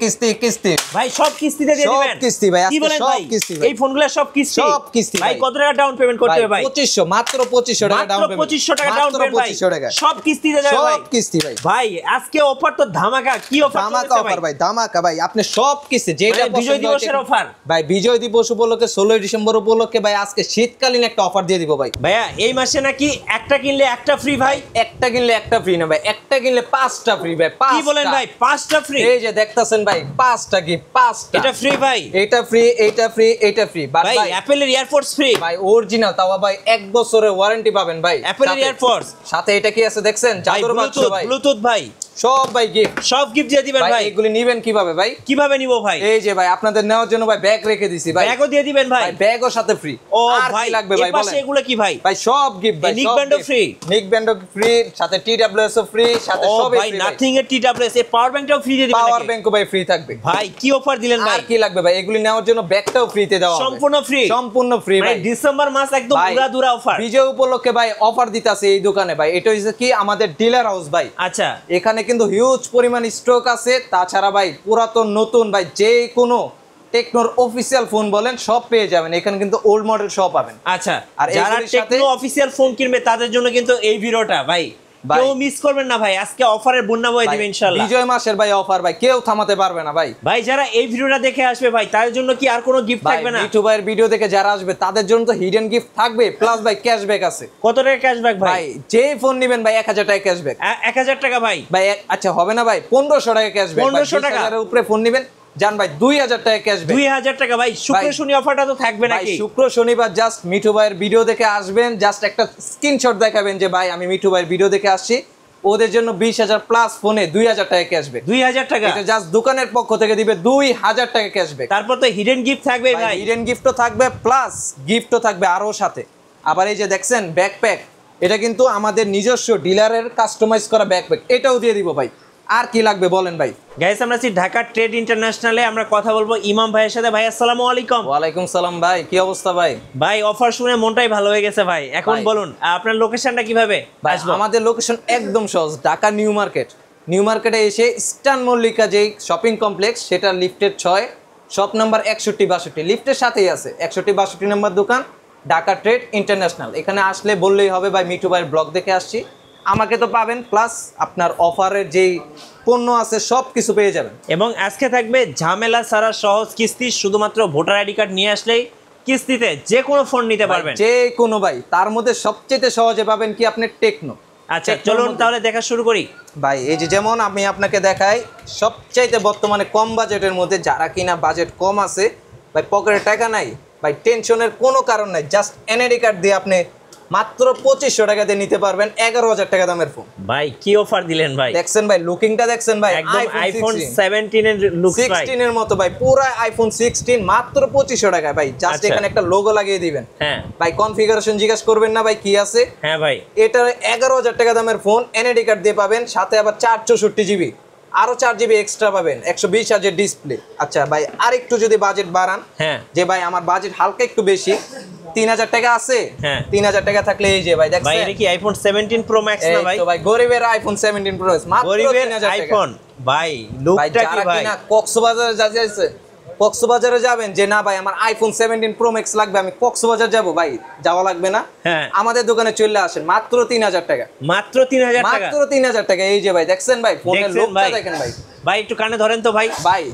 কিস্তি কিস্তি কিস্তি ভাই সব কিস্তিতে দিয়ে দিবেন সব কিস্তি ভাই কি বলেন ভাই এই ফোনগুলো সব কিস্তি ভাই কত টাকা ডাউন পেমেন্ট করতে হবে ভাই 2500 মাত্র 2500 টাকা ডাউন পেমেন্ট 2500 টাকা ডাউন পেমেন্ট ভাই সব কিস্তিতে যাবে ভাই সব কিস্তি ভাই ভাই আজকে অফার তো ধামাকা কি অফার ধামাকা অফার ভাই ধামাকা ভাই আপনি সব কিস্তি যেটা বিজয় দিবসের অফার ভাই বিজয় দিবস উপলক্ষে 16 ডিসেম্বর উপলক্ষে ভাই আজকে শীতকালীন একটা অফার দিয়ে দিব ভাই ভাইয়া এই মাসে নাকি একটা কিনলে একটা ফ্রি ভাই একটা কিনলে একটা ফ্রি না ভাই একটা কিনলে পাঁচটা ফ্রি ভাই কি বলেন ভাই পাঁচটা ফ্রি এই যে দেখতাছেন ভাই পাঁচটা গিফট পাঁচটা এটা ফ্রি ভাই এটা ফ্রি এটা ফ্রি এটা ফ্রি ভাই অ্যাপলের এয়ারফোর্স ফ্রি ভাই অরিজিনাল তাও ভাই 1 বছরের ওয়ারেন্টি পাবেন ভাই অ্যাপলের এয়ারফোর্স সাথে এটা কি আছে দেখছেন জাদুর বাক্স ভাই ব্লুটুথ ভাই সব ভাই গিফট সব গিফট দিয়ে দিবেন ভাই এগুলি নেবেন কিভাবে ভাই কিভাবে নিব ভাই এই যে ভাই আপনাদের নেওয়ার জন্য ভাই ব্যাগ রেখে দিছি ভাই ব্যাগও দিয়ে দিবেন ভাই ব্যাগও সাথে ফ্রি ও আর ভাই কি লাগবে ভাই বলেন এগুলো কি ভাই ভাই সব গিফট ভাই নিক ব্যান্ডও ফ্রি নিক ব্যান্ডও ফ্রি সাথে টিডব্লিউএস ও ফ্রি সাথে সবই ফ্রি ভাই নাথিং এর টিডব্লিউএস এই পাওয়ার ব্যাংকটাও ফ্রি দিয়ে দিবেন পাওয়ার ব্যাংকও ভাই ফ্রি থাকবে ভাই কি অফার দিলেন ভাই আর কি লাগবে ভাই এগুলি নেওয়ার জন্য ব্যাগটাও ফ্রিতে দেওয়া হবে সম্পূর্ণ ফ্রি ভাই ডিসেম্বর মাস একদম পুরা অফার বিজয় উপলক্ষে ভাই অফার দিতাছে এই দোকানে ভাই এটা হইছে কি আমাদের ডিলার হাউস ভাই আচ্ছা এখানে কিন্তু হিউজ পরিমাণ স্টক আছে তাছাড়া ভাই পুরাতন নতুন ভাই যে কোনো টেকনোর অফিশিয়াল ফোন বলেন সব পেয়ে যাবেন এখানে কিন্তু ওল্ড মডেল সব পাবেন আচ্ছা আর যারা টেকনো অফিশিয়াল ফোন কিনবে তাদের জন্য কিন্তু এই ভিডিওটা ভাই কেউ মিস করবেন না ভাই আজকে অফারের বন্যা বয়ে দিবেন ইনশাআল্লাহ বিজয় মাসের ভাই অফার ভাই কেউ থামাতে পারবে না ভাই ভাই যারা এই ভিডিওটা দেখে আসবে ভাই তাদের জন্য কি আর কোনো গিফট থাকবে না মিঠু ভাইয়ের ভিডিও দেখে যারা আসবে তাদের জন্য তো হিডেন গিফট থাকবে প্লাস ভাই ক্যাশব্যাক আছে কত টাকা ক্যাশব্যাক ভাই যে ফোন নেবেন ভাই 1000 টাকা ক্যাশব্যাক 1000 টাকা ভাই আচ্ছা হবে না ভাই 1500 টাকা ক্যাশব্যাক 1500 টাকা এর উপরে ফোন নেবেন জান ভাই 2000 টাকা ক্যাশব্যাক 2000 টাকা ভাই শুক্র শনি অফারটা তো থাকবে নাকি ভাই শুক্র শনিবার জাস্ট মিঠু ভাইয়ের ভিডিও দেখে আসবেন জাস্ট একটা স্ক্রিনশট দেখাবেন যে ভাই আমি মিঠু ভাইয়ের ভিডিও দেখে আসছি ওদের জন্য 20000 প্লাস ফোনে 2000 টাকা ক্যাশব্যাক 2000 টাকা এটা জাস্ট দোকানের পক্ষ থেকে দিবে 2000 টাকা ক্যাশব্যাক তারপর তো হিডেন গিফট থাকবে ভাই হিডেন গিফটও থাকবে প্লাস গিফটও থাকবে আরো সাথে আবার এই যে দেখছেন ব্যাকপ্যাক এটা কিন্তু আমাদের নিজস্ব ডিলারের কাস্টমাইজ করা ব্যাকপ্যাক এটাও দিয়ে দিব ভাই আর কি লাগবে বলেন ভাই গাইস আমরা আছি ঢাকা ট্রেড ইন্টারন্যাশনালে আমরা কথা বলবো ইমাম ভাইয়ের সাথে ভাই আসসালামু আলাইকুম ওয়া আলাইকুম সালাম ভাই কি অবস্থা ভাই ভাই অফার শুনে মনটাই ভালো হয়ে গেছে ভাই এখন বলুন আপনার লোকেশনটা কিভাবে আসবো আমাদের লোকেশন একদম সহজ ঢাকা নিউ মার্কেটে এসে ইস্টার্ন মল্লিকা যেই শপিং কমপ্লেক্স সেটা লিফটের 6 শপ নাম্বার 6162 লিফটের সাথেই আছে 6162 নম্বর দোকান ঢাকা ট্রেড ইন্টারন্যাশনাল এখানে আসলে বললেই হবে ভাই মিঠু ভাইয়ের ব্লগ দেখে আসছি আমাকে তো পাবেন প্লাস আপনার অফারের যেই পণ্য আছে সব কিছু পেয়ে যাবেন এবং আজকে থাকবে ঝামেলা ছাড়া সহজ কিস্তি শুধুমাত্র ভোটার আইডি কার্ড নিয়ে আসলেই কিস্তিতে যে কোনো ফোন নিতে পারবেন যে কোনো ভাই তার মধ্যে সবচেয়ে সহজে পাবেন কি আপনি টেকনো আচ্ছা চলুন তাহলে দেখা শুরু করি ভাই এই যে যেমন আমি আপনাকে দেখাই সবচাইতে বর্তমানে কম বাজেটের মধ্যে যারা কিনা বাজেট কম আছে ভাই পকেটে টাকা নাই ভাই টেনশনের কোনো কারণ নাই জাস্ট এনআইডি কার্ড দিয়ে আপনি মাত্র 2500 টাকা দিয়ে নিতে পারবেন 11000 টাকা দামের ফোন ভাই কি অফার দিলেন ভাই দেখছেন ভাই লুকিংটা দেখছেন ভাই একদম আইফোন 17 এর লুক ভাই 16 এর মতো ভাই পুরো আইফোন 16 মাত্র 2500 টাকা ভাই জাস্ট এখানে একটা লোগো লাগিয়ে দিবেন হ্যাঁ ভাই কনফিগারেশন জিজ্ঞাসা করবেন না ভাই কি আছে হ্যাঁ ভাই এটা 11000 টাকা দামের ফোন এনআইডি কার্ড দিয়ে পাবেন সাথে আবার 464 জিবি আরো 4 জিবি এক্সট্রা পাবেন 120 হার্জের ডিসপ্লে আচ্ছা ভাই আরেকটু যদি বাজেট বাড়ান হ্যাঁ যে ভাই আমার বাজেট হালকা একটু বেশি 3000 টাকা আছে হ্যাঁ 3000 টাকা থাকলে এই যে ভাই দেখছেন ভাই এটা কি আইফোন 17 প্রো ম্যাক্স না ভাই তো ভাই গরিবের আইফোন 17 প্রো ম্যাক্স মাত্র 3000 টাকা আইফোন ভাই লুকটা কি ভাই না কক্সবাজারে যাচ্ছে কক্সবাজারে যাবেন যে না ভাই আমার আইফোন 17 প্রো ম্যাক্স লাগবে আমি কক্সবাজার যাব ভাই যাওয়া লাগবে না আমাদের দোকানে চলে আসেন মাত্র 3000 টাকা মাত্র 3000 টাকা মাত্র 3000 টাকা এই যে ভাই দেখছেন ভাই ফোনের লুকটা দেখেন ভাই ভাই একটু কানে ধরেন তো ভাই ভাই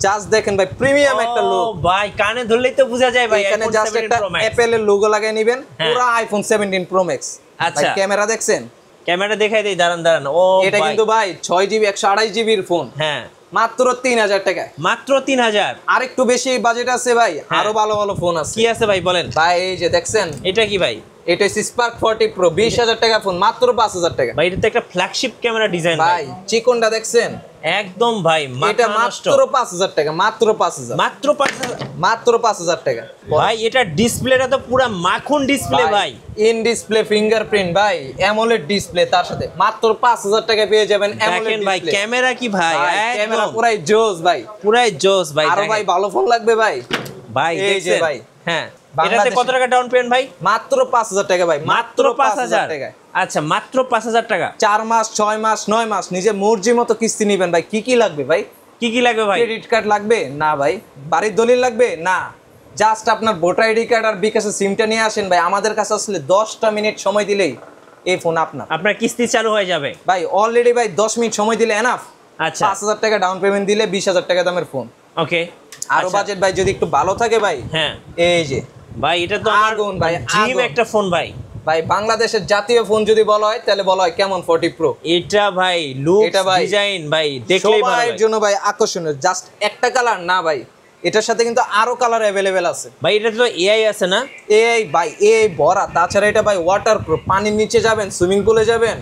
জাস্ট দেখেন ভাই প্রিমিয়াম একটা লুক ভাই কানে ধরলেই তো বোঝা যায় ভাই এখানে জাস্ট একটা অ্যাপল এর লোগো লাগিয়ে নেবেন পুরো আইফোন 17 প্রো ম্যাক্স আচ্ছা ক্যামেরা দেখছেন ক্যামেরা দেখাই দেই দাঁড়ান ও এটা কিন্তু ভাই 6 জিবি 128 জিবির ফোন হ্যাঁ মাত্র 3000 টাকা মাত্র 3000 আর একটু বেশি বাজেট আছে ভাই আরো ভালো ভালো ফোন আছে কি আছে ভাই বলেন ভাই এই যে দেখছেন এটা কি ভাই এটা স্পার্ক 40 প্রো 20000 টাকা ফোন মাত্র 5000 টাকা ভাই এটা তো একটা ফ্ল্যাগশিপ ক্যামেরা ডিজাইন ভাই চিকনটা দেখছেন একদম ভাই এটা মাত্র 5000 টাকা মাত্র 5000 মাত্র 5000 মাত্র 5000 টাকা ভাই এটা ডিসপ্লেটা তো পুরো মাখন ডিসপ্লে ভাই ইন ডিসপ্লে ফিঙ্গারপ্রিন্ট ভাই অ্যামোলেড ডিসপ্লে তার সাথে মাত্র 5000 টাকা পেয়ে যাবেন অ্যামোলেড ডিসপ্লে ভাই ক্যামেরা কি ভাই ক্যামেরা পুরাই জোস ভাই পুরাই জোস ভাই আর ভাই ভালো ফোন লাগবে ভাই ভাই এই যে ভাই হ্যাঁ এটাতে কত টাকা ডাউন পেমেন্ট ভাই মাত্র 5000 টাকা ভাই মাত্র 5000 টাকা আচ্ছা মাত্র 5000 টাকা 4 মাস 6 মাস 9 মাস নিজে মর্জি মতো কিস্তি নেবেন ভাই কি কি লাগবে ভাই কি কি লাগবে ভাই? ক্রেডিট কার্ড লাগবে না ভাই, বাড়ির দলিল লাগবে না, জাস্ট আপনার ভোটার আইডি কার্ড আর বিকাশের সিমটা নিয়ে আসেন ভাই, আমাদের কাছে আসলে 10টা মিনিট সময় দিলেই এই ফোন আপনার কিস্তি চালু হয়ে যাবে ভাই। অলরেডি ভাই 10 মিনিট সময় দিলে এনাফ। আচ্ছা 5000 টাকা ডাউন পেমেন্ট দিলে 20000 টাকা দামের ফোন। ওকে, আরো বাজেট ভাই যদি একটু ভালো থাকে ভাই, হ্যাঁ এই যে ভাই এটা তো আমার আগুন ভাই, ড্রিম আগুন। একটা ফোন ভাই। ভাই বাংলাদেশের জাতীয় ফোন যদি বলা হয় তাহলে বলা হয় কেমন 40 প্রো। এটা ভাই লুক এটা ভাই ডিজাইন ভাই দেখলেই ভালো সবার লাগে জন্য ভাই আকর্ষণীয়। জাস্ট একটা কালার না ভাই, এটার সাথে কিন্তু আরো কালার অ্যাভেলেবেল আছে ভাই। এটা তো এআই আছে না? এই ভাই এই ভরা, তাছাড়া এটা ভাই ওয়াটারপ্রুফ, পানির নিচে যাবেন, সুইমিং পুলে যাবেন,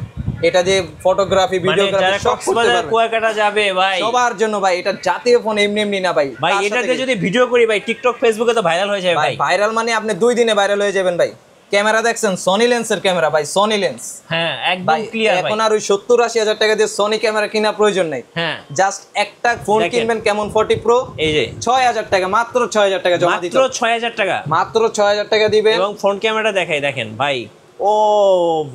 এটা যে ফটোগ্রাফি মানে ভিডিওগ্রাফি যারা সব করতে কক্সবাজার পারবেন কুয়াকাটা যাবে ভাই, সবার জন্য ভাই। এটা জাতীয় ফোন এমনি এমনি না ভাই। ভাই তার এটাতে সাথে যদি ভিডিও করি ভাই টিকটক ফেসবুকে তো ভাইরাল হয়ে যাবে ভাই ভাই। ভাইরাল মানে আপনি 2 দিনে ভাইরাল হয়ে যাবেন ভাই। ক্যামেরা দেখছেন সনি লেন্সের ক্যামেরা ভাই, সনি লেন্স হ্যাঁ একদম ভাই। ক্লিয়ার ভাই। এখন আর ওই 70-80 হাজার টাকা দিয়ে সনি ক্যামেরা কিনা প্রয়োজন নেই। হ্যাঁ জাস্ট একটা ফোন দেখেন। কিনবেন কেমন 40 প্রো, এই যে 6000 টাকা, মাত্র 6000 টাকা জমা দিতে মাত্র হবে। 6000 টাকা মাত্র 6000 টাকা দিবেন। এবং ফ্রন্ট ক্যামেরা দেখাই দেখেন ভাই। ও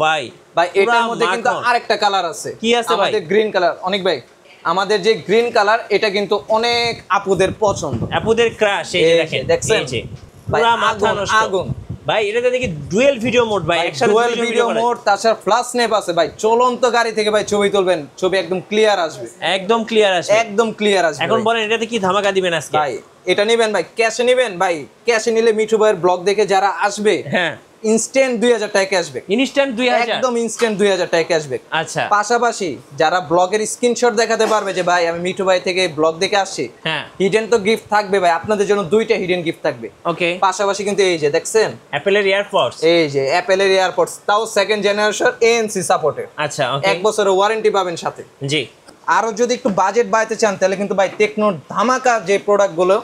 ভাই ভাই পুরা এটার মধ্যে কিন্তু মাখন। আরেকটা কালার আছে। কি আছে ভাই? আমাদের গ্রিন কালার। অনেক ভাই আমাদের যে গ্রিন কালার এটা কিন্তু অনেক আপুদের পছন্দ। আপুদের ক্রাশ, এই যে এই যে, দেখেন দেখছেন? এই যে ভাই, পুরা মাথা আগুন, নষ্ট আগুন। ভাই। এটাতে দেখি ডুয়েল ভিডিও মোড ভাই, একসাথে ডুয়াল দুইজন ভিডিও করে। মোড, তাছাড়া ফ্ল্যাশ স্ন্যাপ আছে ভাই। চলন্ত গাড়ি থেকে ভাই ছবি তুলবেন, ছবি একদম ক্লিয়ার আসবে, একদম ক্লিয়ার আসবে। একদম ক্লিয়ার আসবে। এখন ভাই। বলেন এটাতে কি ধামাকা দিবেন আজকে? ভাই এটা নেবেন ভাই, ক্যাশে নেবেন ভাই। ক্যাশে নিলে মিঠু ভাইয়ের ব্লগ দেখে যারা আসবে হ্যাঁ ইনস্ট্যান্ট 2000 টাকা ক্যাশব্যাক। ইনস্ট্যান্ট 2000 একদম ইনস্ট্যান্ট 2000 টাকা ক্যাশব্যাক। আচ্ছা পাশাপাশি যারা ব্লগের স্ক্রিনশট দেখাতে পারবে যে ভাই আমি মিঠু ভাই থেকে ব্লগ দেখে আসছি, হ্যাঁ হিডেন তো গিফট থাকবে ভাই, আপনাদের জন্য 2টা হিডেন গিফট থাকবে। ওকে। পাশাপাশি কিন্তু এই যে দেখছেন অ্যাপেলের এয়ারপডস, এই যে অ্যাপেলের এয়ারপডস, তাও সেকেন্ড জেনারেশন ANC সাপোর্টেড। আচ্ছা ওকে 1 বছরের ওয়ারেন্টি পাবেন সাথে। জি। আরো যদি একটু বাজেট বাড়াতে চান তাহলে কিন্তু ভাই টেকনোর ধামাকা যে প্রোডাক্টগুলো,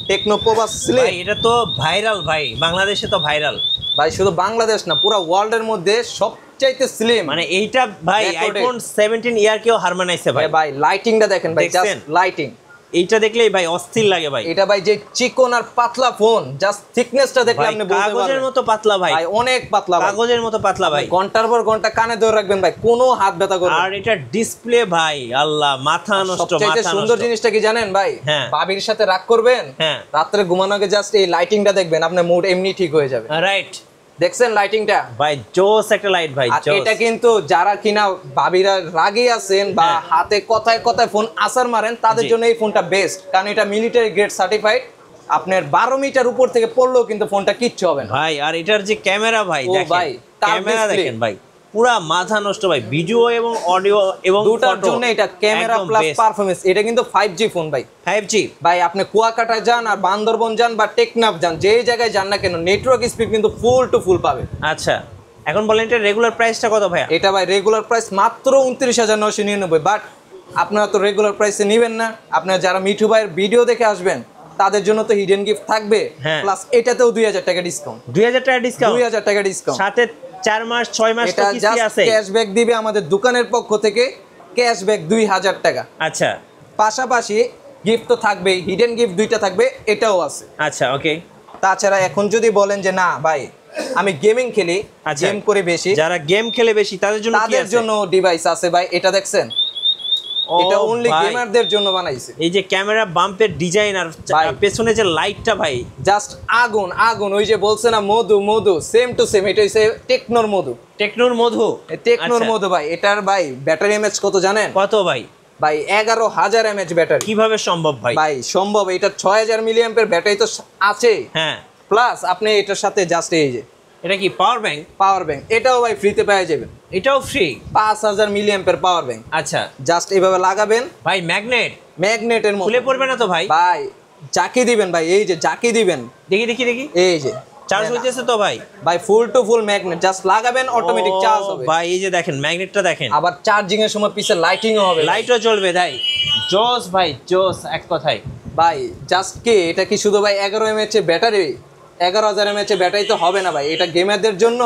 টেকনো পোভা ভাই স্লিম এটা তো ভাইরাল ভাই, বাংলাদেশে তো ভাইরাল ভাই, শুধু বাংলাদেশ না পুরো ওয়ার্ল্ডের মধ্যে সবচাইতে স্লিম। মানে এইটা ভাই Recorded। আইফোন 17 ইয়ার কেও হার মানাইছে ভাই। ভাই লাইটিংটা দেখেন ভাই, দেখছেন? Just lighting. এইটা দেখলেই ভাই অস্থির লাগে ভাই। এটা ভাই যে চিকন আর পাতলা ফোন, জাস্ট থিকনেসটা দেখলে ভাই আপনি বলতে কাগজের পারবেন মতো পাতলা ভাই, ভাই অনেক পাতলা ভাই, কাগজের মতো পাতলা ভাই। ঘন্টার পর ঘন্টা কানে ধরে রাখবেন ভাই, কোনো হাত ব্যথা করবে না। আর এটা ডিসপ্লে ভাই আল্লাহ মাথা নষ্ট, সবচেয়ে মাথা সুন্দর নষ্ট। জিনিসটা কি জানেন ভাই? হ্যাঁ। ভাবির সাথে রাগ করবেন, হ্যাঁ। রাত্রে ঘুমানোর আগে জাস্ট এই লাইটিংটা দেখবেন, আপনার মুড এমনি ঠিক হয়ে যাবে। রাইট দেখছেন লাইটিংটা ভাই, জোস একটা লাইট ভাই, আর জোস। এটা কিন্তু যারা কিনা ভাবিরা রাগী আছেন বা হ্যাঁ। হাতে কথায় কথায় ফোন আসার মারেন তাদের জি। জন্য এই ফোনটা বেস্ট, কারণ এটা মিলিটারি গ্রেড সার্টিফাইড। আপনার 12 মিটার উপর থেকে পড়লেও কিন্তু ফোনটা কিচ্ছু হবে না ভাই। আর এটার যে ক্যামেরা ভাই ও দেখেন, ভাই, কার ক্যামেরা display। দেখেন ভাই, পুরা মাথা নষ্ট ভাই। ভিডিও এবং অডিও এবং দুটার photo জন্য এটা ক্যামেরা একদম প্লাস best। পারফরম্যান্স। এটা কিন্তু 5G ফোন ভাই। 5G ভাই আপনি কুয়াকাটা যান আর বান্দরবন যান বা টেকনাফ যান, যেই জায়গায় যান না কেন নেটওয়ার্ক স্পিড কিন্তু ফুল টু ফুল পাবে। আচ্ছা এখন বলেন এটা রেগুলার প্রাইসটা কত ভাইয়া? এটা ভাই রেগুলার প্রাইস মাত্র 29,999, বাট আপনারা তো রেগুলার প্রাইসে নেবেন না। আপনারা যারা মিঠু ভাইয়ের ভিডিও দেখে আসবেন তাদের জন্য তো হিডেন গিফট থাকবে, হ্যাঁ। প্লাস এটাতেও 2000 টাকা ডিসকাউন্ট। 2000 টাকা ডিসকাউন্ট, 2000 টাকা ডিসকাউন্ট, সাথে 4 মাস 6 মাস তো এটা কিস্তি জাস্ট আছে। ক্যাশব্যাক দিবে আমাদের দোকানের পক্ষ থেকে, ক্যাশব্যাক 2000 টাকা। আচ্ছা পাশাপাশি গিফট তো থাকবেই, হিডেন গিফট 2টা থাকবে, এটাও আছে। আচ্ছা ওকে। তাছাড়া এখন যদি বলেন যে না ভাই আমি গেমিং খেলি, আচ্ছা। গেম করে বেশি, যারা গেম খেলে বেশি তাদের জন্য কি তাদের আছে? জন্য ডিভাইস আছে ভাই। এটা দেখছেন, ও এটা অনলি ভাই, গেমারদের জন্য বানাইছে। এই যে ক্যামেরা বাম্পের ডিজাইন আর ভাই। পেছনে যে লাইটটা ভাই, জাস্ট আগুন আগুন। ওই যে বলছে না মধু মধু, সেম টু সেম। এটা হচ্ছে টেকনোর মধু, টেকনোর মধু। টেকনোর আচ্ছা, মধু ভাই। এটার ভাই ব্যাটারি এমএচ কত জানেন? কত ভাই? ভাই 11000 এমএচ ব্যাটারি। কিভাবে সম্ভব ভাই? ভাই সম্ভব, এটা 6000 মিলিঅ্যাম্পের ব্যাটারি তো আছে, হ্যাঁ। প্লাস আপনি এটার সাথে জাস্ট এই যে এটা কি পাওয়ার ব্যাংক? পাওয়ার ব্যাংক, এটাও ভাই ফ্রিতে পেয়ে যাবেন। এটাও ফ্রি? 5000 মিলিঅ্যাম্পের পাওয়ার ব্যাংক। আচ্ছা জাস্ট এইভাবে লাগাবেন, ভাই ম্যাগনেট ম্যাগনেটের মতো। খুলে পড়বে না তো ভাই? ভাই জাকি দিবেন ভাই, এই যে জাকি দিবেন, দেখি দেখি দেখি, এই যে চার্জ হইতেছে তো ভাই? ভাই ফুল টু ফুল ম্যাগনেট, জাস্ট লাগাবেন অটোমেটিক ও চার্জ হবে। ভাই এই যে দেখেন ম্যাগনেটটা দেখেন, আবার চার্জিং এর সময় পিছে লাইটিংও হবে, লাইটও জ্বলবে ভাই। জোস ভাই জোস, এক কথায় ভাই জাস্ট কি এটা কি শুধু ভাই 11 এমএএইচ এর ব্যাটারি, 11000 এমএএইচ এর ব্যাটারি তো হবে না ভাই। এটা গেমারদের জন্য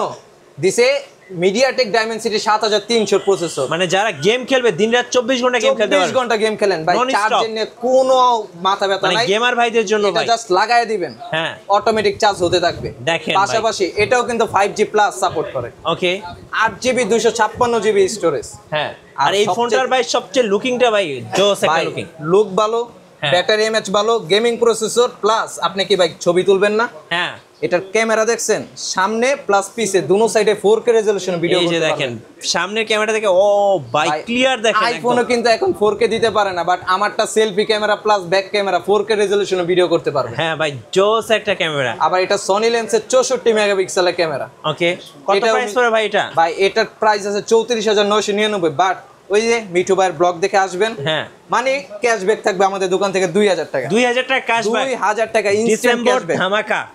দিছে মিডিয়াটেক ডায়মেনসিটি 7300 প্রসেসর। মানে যারা গেম খেলবে দিনরাত 24 ঘন্টা গেম খেলতে পারবে, 24 ঘন্টা গেম খেলেন ভাই, Non-stop। চার্জ নিয়ে কোনো মাথা ব্যথা মানে নাই। গেমার ভাইদের জন্য এটা ভাই জাস্ট লাগায় দিবেন, হ্যাঁ অটোমেটিক চার্জ হতে থাকবে। দেখেন ভাই। পাশাপাশি এটাও কিন্তু 5G প্লাস সাপোর্ট করে, ওকে 8GB 256GB স্টোরেজ। হ্যাঁ। আর আর এই সবচেয়ে- ফোনটার ভাই সবচেয়ে লুকিংটা ভাই জোস একটা ভাই লুকিং। লুক ভালো, হ্যাঁ। ব্যাটারি এমএচ ভালো, গেমিং প্রসেসর প্লাস আপনি কি ভাই ছবি তুলবেন না? হ্যাঁ এটার ক্যামেরা দেখছেন সামনে প্লাস পিছে দুনো সাইডে 4K রেজোলিউশন ভিডিও এই যে করতে দেখেন পারবেন। সামনের ক্যামেরা থেকে ও ভাই ক্লিয়ার দেখেন আইফোনও কিন্তু এখন 4K দিতে পারে না, বাট আমারটা selfie camera plus back camera 4K resolution video করতে পারবে। হ্যাঁ ভাই জোস একটা ক্যামেরা। আবার এটা সনি লেন্সের 64 মেগাপিক্সেলের ক্যামেরা। ওকে কত এটাও প্রাইস পড়ে ভাই এটা? ভাই এটার প্রাইস আছে 34,999, বাট ওই যে মিঠু ভাইয়ের ব্লগ দেখে আসবেন, হ্যাঁ মানে ক্যাশব্যাক থাকবে আমাদের দোকান থেকে 2000 টাকা। 2000 টাকা ক্যাশব্যাক, 2000 টাকা ইনস্ট্যান্ট ডিসেম্বর ক্যাশব্যাক। ধামাকা।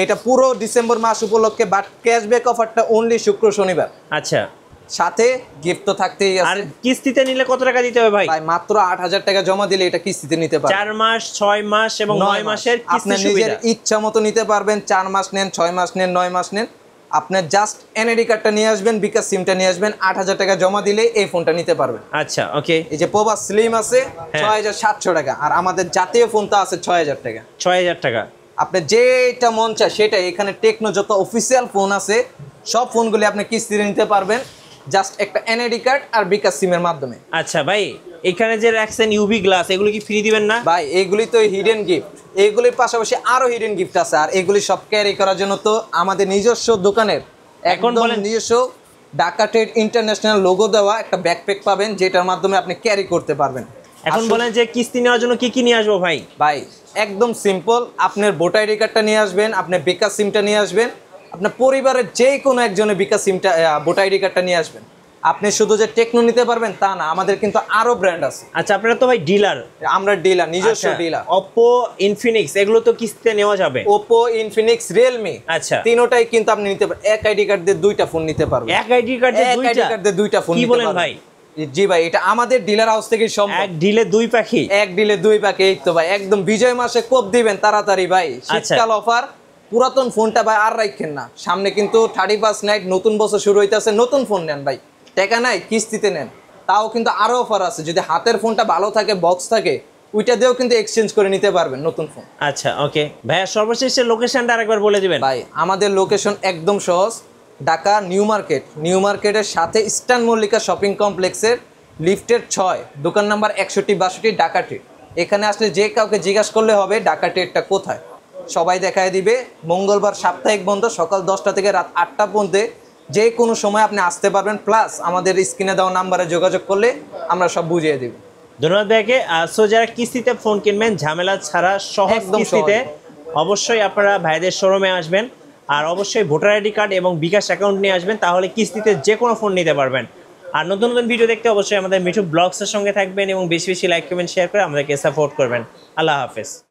এটা পুরো ডিসেম্বর মাস উপলক্ষে, বাট ক্যাশব্যাক অফারটা অনলি শুক্র শনিবার। আচ্ছা সাথে গিফট তো থাকতেই আর আছে। কিস্তিতে নিলে কত টাকা দিতে হবে ভাই? ভাই মাত্র 8000 টাকা জমা দিলে এটা কিস্তিতে নিতে পারবেন। 4 মাস 6 মাস এবং 9 মাসের কিস্তি আপনার নিজের সুবিধা। ইচ্ছা মতো নিতে পারবেন, 4 মাস নেন, 6 মাস নেন, 9 মাস নেন। আপনার জাস্ট এনআইডি কার্ডটা নিয়ে আসবেন, বিকাশ সিমটা নিয়ে আসবেন, 8000 টাকা জমা দিলে এই ফোনটা নিতে পারবেন। আচ্ছা ওকে এই যে পোভা স্লিম আছে হ্যাঁ। 6700 টাকা, আর আমাদের জাতীয় ফোনটা আছে 6000 টাকা। 6000 টাকা। আপনি যেটা মন চায় সেটা, এখানে টেকনো যত অফিসিয়াল ফোন আছে সব ফোনগুলি আপনি কিস্তিতে নিতে পারবেন, জাস্ট একটা এনআইডি কার্ড আর বিকাশ সিমের মাধ্যমে। আচ্ছা ভাই এখানে যে রাখছেন ইউভি গ্লাস এগুলো কি ফ্রি দিবেন না? ভাই এগুলি তো হিডেন গিফট, এইগুলির পাশাপাশি আরো হিডেন গিফট আছে। আর এগুলি সব ক্যারি করার জন্য তো আমাদের নিজস্ব দোকানের এখন একদম বলেন- নিজস্ব ঢাকা ট্রেড ইন্টারন্যাশনাল লোগো দেওয়া একটা ব্যাকপ্যাক পাবেন, যেটার মাধ্যমে আপনি ক্যারি করতে পারবেন। এখন আসলে- বলেন যে কিস্তি নেওয়ার জন্য কি কি নিয়ে আসবো ভাই? ভাই একদম সিম্পল, আপনার ভোটার আইডি কার্ডটা নিয়ে আসবেন, আপনার বিকাশ সিমটা নিয়ে আসবেন, আপনার পরিবারের যে কোনো একজনের বিকাশ সিমটা ভোটার আইডি কার্ডটা নিয়ে আসবেন। আপনি শুধু যে টেকনো নিতে পারবেন তা না, আমাদের কিন্তু আরো ব্র্যান্ড আছে। আচ্ছা আপনারা তো ভাই ডিলার, আমরা ডিলার, নিজস্ব ডিলার। Oppo, Infinix এগুলো তো কিস্তিতে নেওয়া যাবে? ওপো, ইনফিনিক্স, রিয়েলমি, আচ্ছা তিনোটাই কিন্তু আপনি নিতে পারবেন। এক আইডি কার্ড দিয়ে দুইটা ফোন নিতে পারবেন। এক আইডি কার্ডে এক দুইটা? আইডি কার্ড দিয়ে দুইটা ফোন কি নিতে বলেন পারবেন ভাই? জি ভাই, এটা আমাদের ডিলার হাউস থেকে সম্ভব। এক ডিলে দুই পাখি। এক ডিলে দুই পাকে, এই তো ভাই একদম বিজয় মাসে কোপ দিবেন তাড়াতাড়ি ভাই। শীতকাল অফার, পুরাতন ফোনটা ভাই আর রাখেন না, সামনে কিন্তু 31 নাইট নতুন বছর শুরু হইতাছে, নতুন ফোন নেন ভাই, টাকা নাই কিস্তিতে নেন, তাও কিন্তু আরো অফার আছে। যদি হাতের ফোনটা ভালো থাকে, বক্স থাকে, ওইটা দিয়েও কিন্তু এক্সচেঞ্জ করে নিতে পারবেন নতুন ফোন। আচ্ছা ওকে ভাইয়া সর্বশেষের লোকেশনটা আরেকবার বলে দিবেন। ভাই আমাদের লোকেশন একদম সহজ, ঢাকা নিউ মার্কেট, নিউ মার্কেটের সাথে ইস্টার্ন মল্লিকা শপিং কমপ্লেক্সের লিফটের 6, দোকান নাম্বার 6162 ঢাকা ট্রেড। এখানে আসলে যে কাউকে জিজ্ঞাসা করলে হবে ঢাকা ট্রেডটা কোথায়, সবাই দেখায় দিবে। মঙ্গলবার সাপ্তাহিক বন্ধ, সকাল 10টা থেকে রাত 8টা পর্যন্ত যে কোনো সময় আপনি আসতে পারবেন। প্লাস আমাদের স্ক্রিনে দেওয়া নাম্বারে যোগাযোগ করলে আমরা সব বুঝিয়ে দিব। ধন্যবাদ ভাইকে। সো যারা কিস্তিতে ফোন কিনবেন ঝামেলা ছাড়া সহজ একদম কিস্তিতে, অবশ্যই আপনারা ভাইদের শোরুমে আসবেন, আর অবশ্যই ভোটার আইডি কার্ড এবং বিকাশ অ্যাকাউন্ট নিয়ে আসবেন, তাহলে কিস্তিতে যে কোনো ফোন নিতে পারবেন। আর নতুন নতুন ভিডিও দেখতে অবশ্যই আমাদের মিঠু ব্লগসের সঙ্গে থাকবেন এবং বেশি বেশি লাইক কমেন্ট শেয়ার করে আমাদেরকে সাপোর্ট করবেন। আল্লাহ হাফেজ।